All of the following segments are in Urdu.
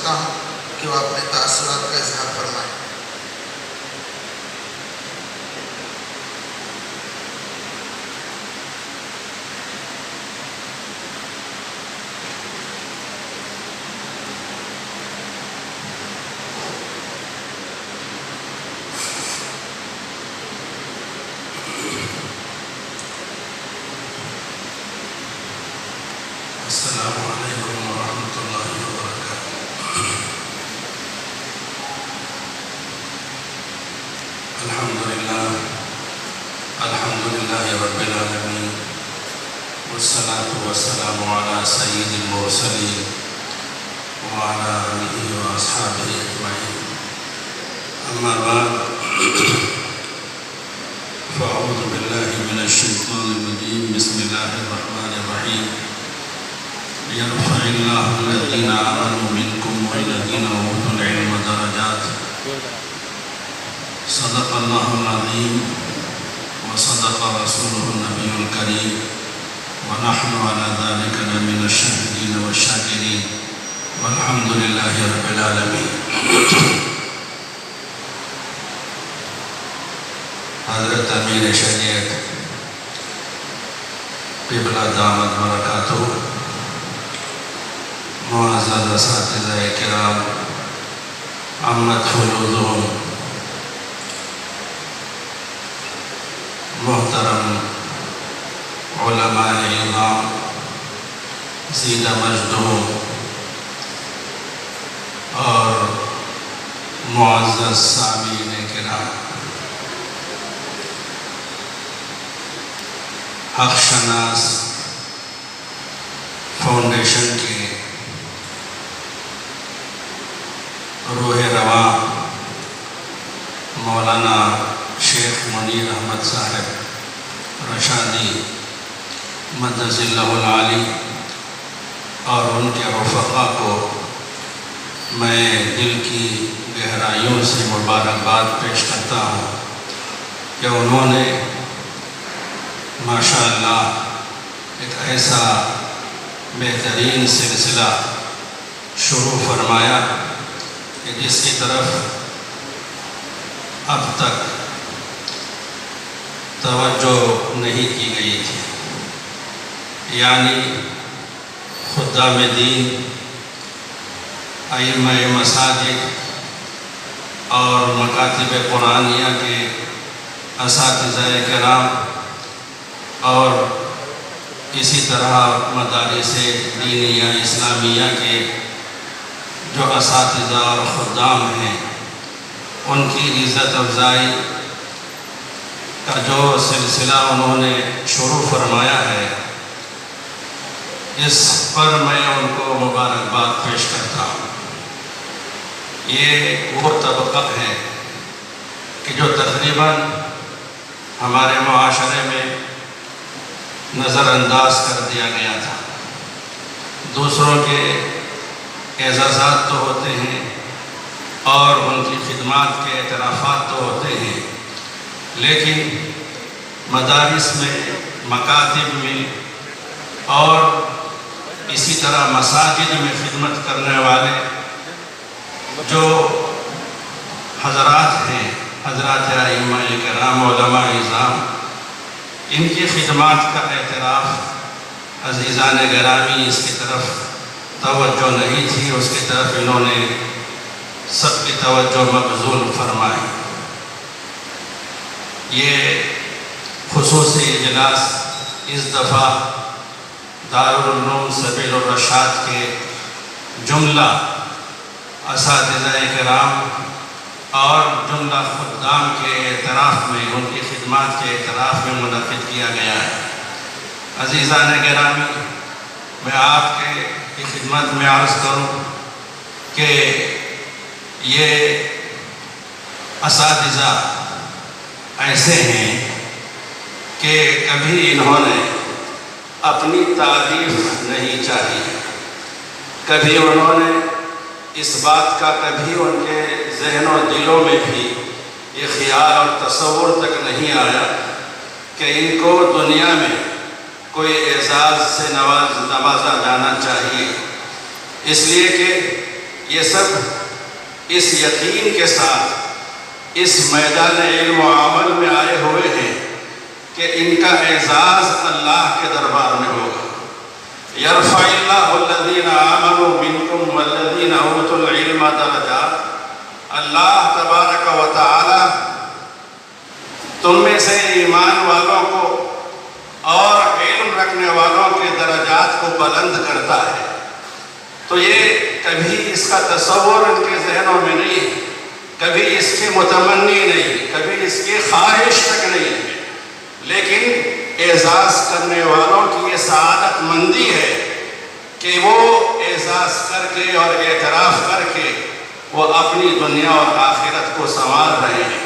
کرتا ہوں کہ وہ اپنے تاثرات کا اظہار فرمائیں۔ السلام علیکم ورحمۃ اللہ وبرکاتہ۔ الحمد للہ رب العالمین، والصلاة والسلام علی سید المرسلین وعلی آلہ واصحابہ اجمعین، اما بعد فاعوذ باللہ من الشیطان الرجیم، بسم اللہ الرحمن الرحیم۔ يرفع الله الذين آمنوا منكم والذين أوتوا العلم درجات، صدق الله العظيم وصدق رسوله النبي الكريم، ونحن على ذلك لمن الشاهدين والشاكرين، والحمد لله رب العالمين۔ حضرت امیر شریعت قبلہ دامت برکاتہ، معزز اساتذہ کرام، عمت فلوزہم، محترم علماء اعظام، زیدہ مجدہم، اور معزز سامعین کرام، حق شناس فاؤنڈیشن کے روح رواں مولانا شیخ منیر احمد صاحب رشادی مدث اللہ العالی اور ان کے رفقا کو میں دل کی گہرائیوں سے مبارکباد پیش کرتا ہوں کہ انہوں نے ماشاءاللہ ایک ایسا بہترین سلسلہ شروع فرمایا کہ جس کی طرف اب تک توجہ نہیں کی گئی تھی، یعنی خدام دین، ائمہ مساجد اور مکاتب قرآنیہ کے اساتذہ کرام اور اسی طرح مدارس دینیہ اسلامیہ کے جو اساتذہ اور خدام ہیں، ان کی عزت افزائی کا جو سلسلہ انہوں نے شروع فرمایا ہے، اس پر میں ان کو مبارکباد پیش کرتا ہوں۔ یہ وہ طبقہ ہے کہ جو تقریباً ہمارے معاشرے میں نظر انداز کر دیا گیا تھا۔ دوسروں کے اعزازات تو ہوتے ہیں اور ان کی خدمات کے اعترافات تو ہوتے ہیں، لیکن مدارس میں، مکاتب میں اور اسی طرح مساجد میں خدمت کرنے والے جو حضرات ہیں، حضرات ائمہ کرام، علماء اعظام، ان کی خدمات کا اعتراف عزیزان گرامی اس کی طرف توجہ نہیں تھی، اس کی طرف انہوں نے سب کی توجہ مبذول فرمائی۔ یہ خصوصی اجلاس اس دفعہ دارالعلوم سبیل الرشاد کے جملہ اساتذہ کرام اور جملہ خدام کے اعتراف میں، ان کی خدمات کے اعتراف میں منعقد کیا گیا ہے۔ عزیزان گرامی، میں آپ کی خدمت میں عرض کروں کہ یہ اساتذہ ایسے ہیں کہ کبھی انہوں نے اپنی تعریف نہیں چاہی، کبھی انہوں نے اس بات کا کبھی ان کے ذہن و دلوں میں بھی یہ خیال اور تصور تک نہیں آیا کہ ان کو دنیا میں کوئی اعزاز سے نوازا جانا چاہیے، اس لیے کہ یہ سب اس یقین کے ساتھ اس میدان علم و عمل میں آئے ہوئے ہیں کہ ان کا اعزاز اللہ کے دربار میں ہوگا۔ یرفع اللہ الذین آمنوا منکم والذین اوتوا العلم درجات۔ اللہ تبارک و تعالی تم میں سے ایمان والوں کو اور علم رکھنے والوں کے درجات کو بلند کرتا ہے۔ تو یہ کبھی اس کا تصور ان کے ذہنوں میں نہیں ہے، کبھی اس کی متمنی نہیں، کبھی اس کی خواہش تک نہیں ہے، لیکن اعزاز کرنے والوں کی یہ سعادت مندی ہے کہ وہ اعزاز کر کے اور اعتراف کر کے وہ اپنی دنیا اور آخرت کو سنوار رہے ہیں۔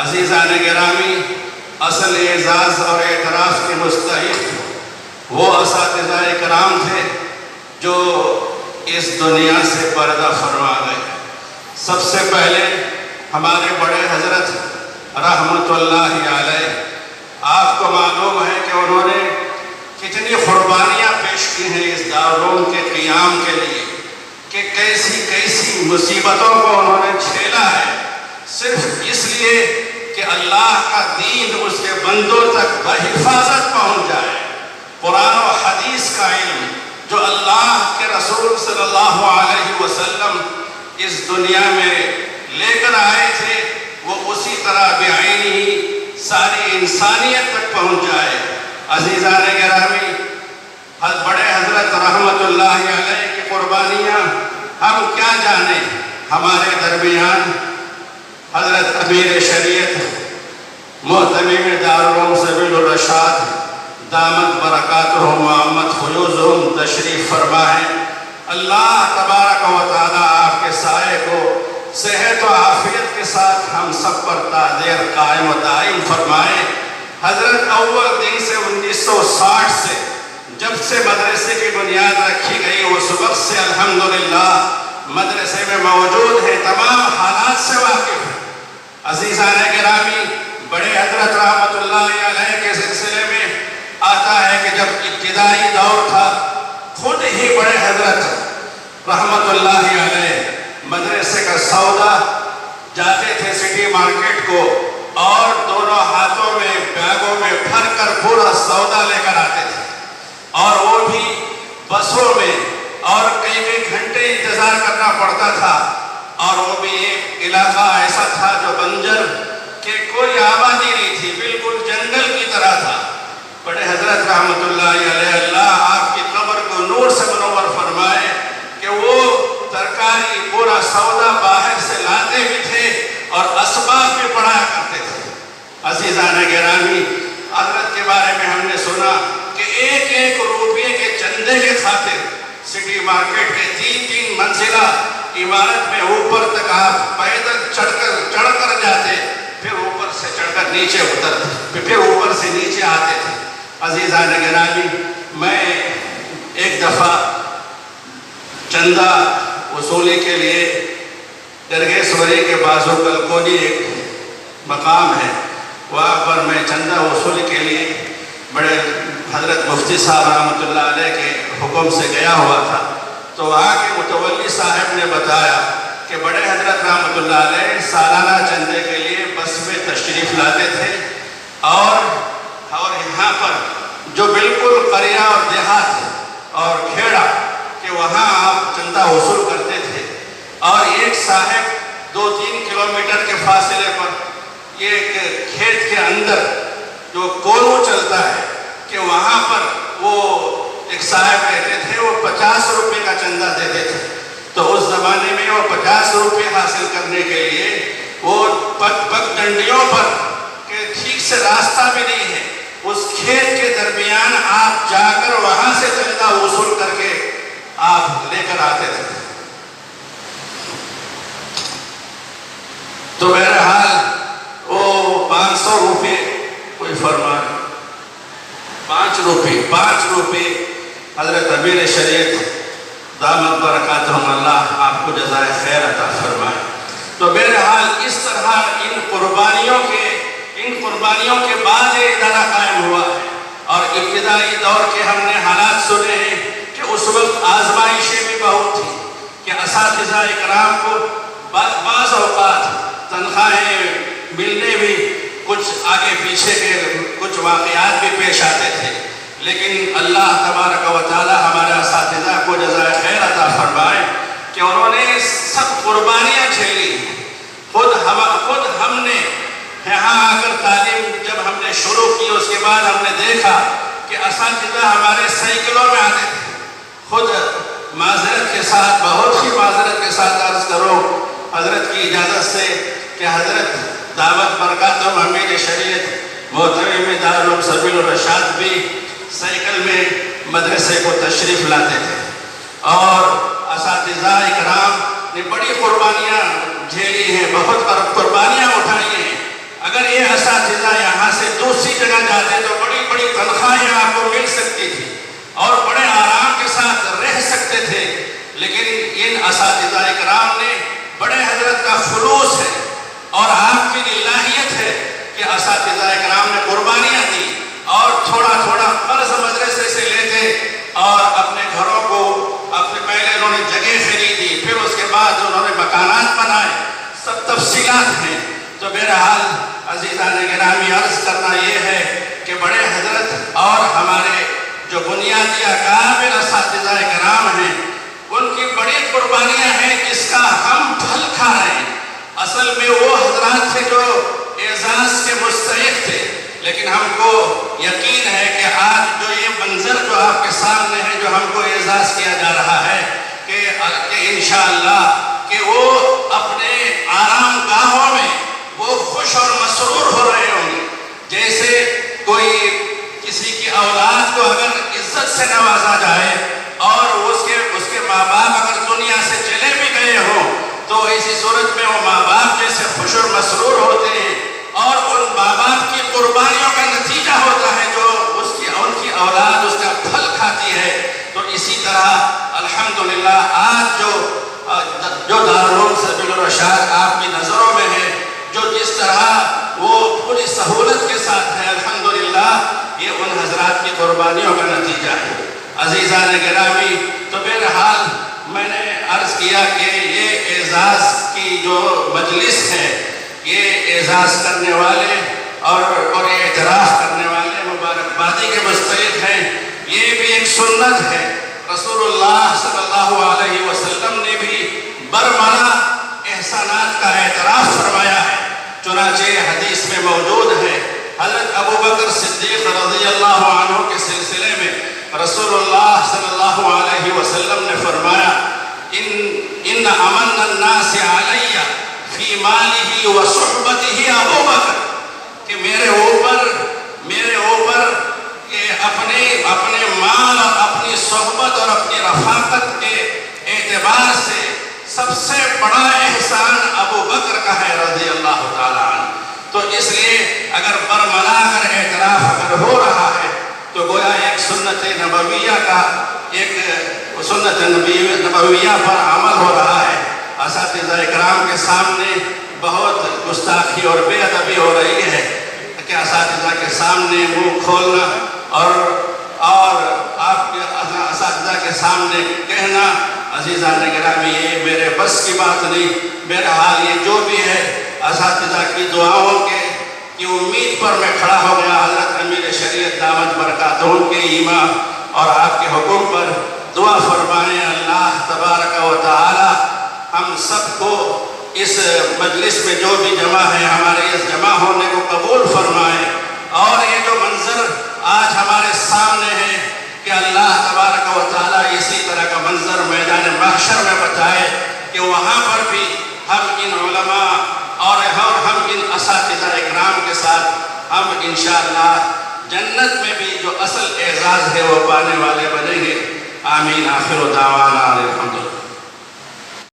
عزیزان گرامی، اصل اعزاز اور اعتراف کے مستحق وہ اساتذہ کرام تھے جو اس دنیا سے پردہ فرما گئے۔ سب سے پہلے ہمارے بڑے حضرت رحمت اللہ علیہ، آپ کو معلوم ہے کہ انہوں نے کتنی قربانیاں پیش کی ہیں اس دارالعلوم کے قیام کے لیے، کہ کیسی کیسی مصیبتوں کو انہوں نے جھیلا ہے صرف اس لیے کہ اللہ کا دین اس کے بندوں تک بحفاظت پہنچ جائے۔ قرآن و حدیث کا علم جو اللہ کے رسول صلی اللہ علیہ وسلم اس دنیا میں لے کر آئے تھے، وہ اسی طرح بعینی ساری انسانیت تک پہنچ جائے۔ عزیزان گرامی، بڑے حضرت رحمت اللہ علیہ کی قربانیاں ہم کیا جانیں۔ ہمارے درمیان حضرت امیر شریعت محتمم دارالعلوم سبیل الرشاد دامت برکاتہم وعمت فیوزہم تشریف فرما ہے۔ اللہ تبارک و تعالی آپ کے سائے کو صحت و عافیت کے ساتھ ہم سب پر تادیر قائم و دائم فرمائے۔ حضرت اول دن سے 1960 سے جب سے مدرسے کی بنیاد رکھی گئی اس وقت سے الحمدللہ مدرسے میں موجود ہے، تمام حالات سے واقف ہے۔ عزیزان گرامی، بڑے حضرت رحمت اللہ علیہ کے سلسلے میں آتا ہے کہ جب ابتدائی دور تھا، خود ہی بڑے حضرت رحمت اللہ علیہ مدرسے کا سودا جاتے تھے سٹی مارکیٹ کو، اور دونوں ہاتھوں میں بیگوں میں بھر کر پورا سودا لے کر آتے تھے، اور وہ بھی بسوں میں، اور کئی کئی گھنٹے انتظار کرنا پڑتا تھا، اور وہ بھی ایک علاقہ ایسا تھا جو بنجر کہ کوئی آبادی نہیں تھی، بالکل جنگل کی طرح تھا۔ بڑے حضرت رحمت اللہ علیہ، اللہ آپ کی قبر کو نور سے منور فرمائے، کہ وہ ترکاری پورا سودا باہر سے لاتے بھی تھے اور اسباب بھی پڑھایا کرتے تھے۔ عزیزان گرامی، حضرت کے بارے میں ہم نے سنا کہ ایک ایک روپے کے چندے کے خاطر سٹی مارکیٹ کے 3 منزلہ عمارت میں اوپر تک آپ پیدل چڑھ کر جاتے، پھر اوپر سے چڑھ کر نیچے اترتے، پھر اوپر سے نیچے آتے تھے۔ عزیزان گرامی، میں ایک دفعہ چندہ وصولی کے لیے درگیشوری کے بازو کلکونی ایک مقام ہے، وہاں پر میں چندہ وصولی کے لیے بڑے حضرت مفتی صاحب رحمۃ اللہ علیہ کے حکم سے گیا ہوا تھا۔ تو وہاں کے متولی صاحب نے بتایا کہ بڑے حضرت رحمۃ اللہ علیہ سالانہ چندے کے لیے بس میں تشریف لاتے تھے، اور یہاں پر جو بالکل قریہ اور دیہات اور کھیڑا کہ وہاں آپ چندہ وصول کرتے تھے، اور ایک صاحب 2-3 کلومیٹر کے فاصلے پر یہ کھیت کے اندر جو کولو چلتا ہے کہ وہاں پر وہ ایک صاحب کہتے تھے وہ 50 روپے کا چندہ دیتے تھے۔ تو اس زمانے میں وہ 50 روپے حاصل کرنے کے لیے وہ پگ ڈنڈیوں پر کہ ٹھیک سے راستہ بھی نہیں ہے، اس کھیت کے درمیان آپ جا کر وہاں سے چندہ وصول کر کے آپ لے کر آتے تھے۔ تو بہرحال وہ 500 روپے کوئی فرمان، 5 روپے حضرت امیر شریعت دامت برکاتہم اللہ آپ کو جزائے خیر عطا فرمائے۔ تو بہرحال اس طرح ان قربانیوں کے بعد یہ ادارہ قائم ہوا ہے، اور ابتدائی دور کے ہم نے حالات سنے ہیں کہ اس وقت آزمائشیں بھی بہت تھیں، کہ اساتذہ اکرام کو بعض اوقات تنخواہیں ملنے بھی کچھ آگے پیچھے کے کچھ واقعات بھی پیش آتے تھے، لیکن اللہ تبارک و تعالی ہمارے اساتذہ کو جزائے خیر عطا فرمائے کہ انہوں نے سب قربانیاں جھیلی۔ خود ہم نے یہاں آ کر تعلیم جب ہم نے شروع کی، اس کے بعد ہم نے دیکھا کہ اساتذہ ہمارے سائیکلوں میں آتے تھے۔ خود معذرت کے ساتھ، بہت ہی معذرت کے ساتھ عرض کرو حضرت کی اجازت سے کہ حضرت دعوت برکاتہم امیر شریعت محترم دارالعلوم سبیل الرشاد بھی سائیکل میں مدرسے کو تشریف لاتے تھے، اور اساتذہ اکرام نے بڑی قربانیاں جھیلی ہیں، بہت قربانیاں اٹھائی ہیں۔ اگر یہ اساتذہ یہاں سے دوسری جگہ جاتے تو بڑی بڑی تنخواہیں آپ کو مل سکتی تھی اور بڑے آرام کے ساتھ رہ سکتے تھے، لیکن ان اساتذہ اکرام نے، بڑے حضرت کا خلوص ہے اور آپ کی الہیت ہے کہ اساتذہ اکرام نے قربانیاں دی اور تھوڑا تھوڑا قرض مدرسے سے لیتے اور اپنے گھروں کو پہلے انہوں نے جگہ خریدی، پھر اس کے بعد انہوں نے مکانات بنائے، سب تفصیلات ہیں۔ تو بہرحال عزیزان گرامی، عرض کرنا یہ ہے کہ بڑے حضرت اور ہمارے جو بنیادی اکابر اساتذہ کرام ہیں، ان کی بڑی قربانیاں ہیں جس کا ہم پھل کھا رہے ہیں۔ اصل میں وہ حضرات تھے جو اعزاز کے مستحق تھے، لیکن ہم کو یقین ہے کہ آج جو یہ منظر جو آپ کے سامنے ہے، جو ہم کو اعزاز کیا جا رہا ہے کہ انشاءاللہ کہ وہ اپنے آرام گاہوں میں وہ خوش اور مسرور ہو رہے ہوں گے، جیسے کوئی کسی کی اولاد کو اگر عزت سے نوازا جائے اور اس کے ماں باپ اگر دنیا سے چلے بھی گئے ہوں تو اسی صورت میں وہ ماں باپ جیسے خوش اور مسرور ہوتے ہیں، اور ان ماں باپ کی قربانیوں کا نتیجہ ہوتا ہے جو ان کی اولاد اس کا پھل کھاتی ہے۔ تو اسی طرح الحمدللہ آج جو دارالعلوم سبیل الرشاد آپ کی نظروں میں ہے، جو جس طرح وہ پوری سہولت کے ساتھ ہے، الحمدللہ یہ ان حضرات کی قربانیوں کا نتیجہ ہے۔ عزیزان گرامی، تو بہرحال میں نے عرض کیا کہ یہ اعزاز کی جو مجلس ہے، یہ اعزاز کرنے والے اور یہ اعتراف کرنے والے مبارکبادی کے مستحق ہیں۔ یہ بھی ایک سنت ہے، رسول اللہ صلی اللہ علیہ وسلم نے بھی برملا احسانات کا اعتراف فرمایا ہے، چنانچہ حدیث میں موجود ہے۔ حضرت ابو بکر صدیق رضی اللہ عنہ کے سلسلے میں رسول اللہ صلی اللہ علیہ وسلم نے فرمایا، ان امن الناس علی فی مالہ و صحبتہ ابو بکر، کہ میرے اوپر اپنے مال اور اپنی صحبت اور اپنی رفاقت کے اعتبار سے سب سے بڑا احسان ابو بکر کا ہے رضی اللہ تعالیٰ عنہ۔ تو اس لیے اگر برملا اعتراف اگر ہو رہا ہے تو گویا ایک سنت نبویہ کا سنت نبویہ پر عمل ہو رہا ہے۔ اساتذہ اکرام کے سامنے بہت گستاخی اور بے ادبی ہو رہی ہے کہ اساتذہ کے سامنے منہ کھولنا اور آپ کے اساتذہ کے سامنے کہنا، عزیزان گرامی یہ میرے بس کی بات نہیں۔ بہرحال یہ جو بھی ہے اساتذہ کی دعاؤں کی امید پر میں کھڑا ہو گیا۔ حضرت امیر شریعت دامت برکاتہم کے ایما اور آپ کے حکم پر دعا فرمائیں، اللہ تبارک و تعالی ہم سب کو اس مجلس میں جو بھی جمع ہے ہمارے اس جمع ہونے کو قبول فرمائیں، اور یہ جو منظر آج ہمارے سامنے ہے کہ اللہ تبارک و تعالی اسی طرح کا منظر میدان محشر میں بتائے کہ وہاں پر بھی ہم ان علماء اور ہم ان اساتذہ اکرام کے ساتھ ہم انشاءاللہ جنت میں بھی جو اصل اعزاز ہے وہ پانے والے بنیں گے۔ آمین۔ آخر دعوانا الحمدللہ۔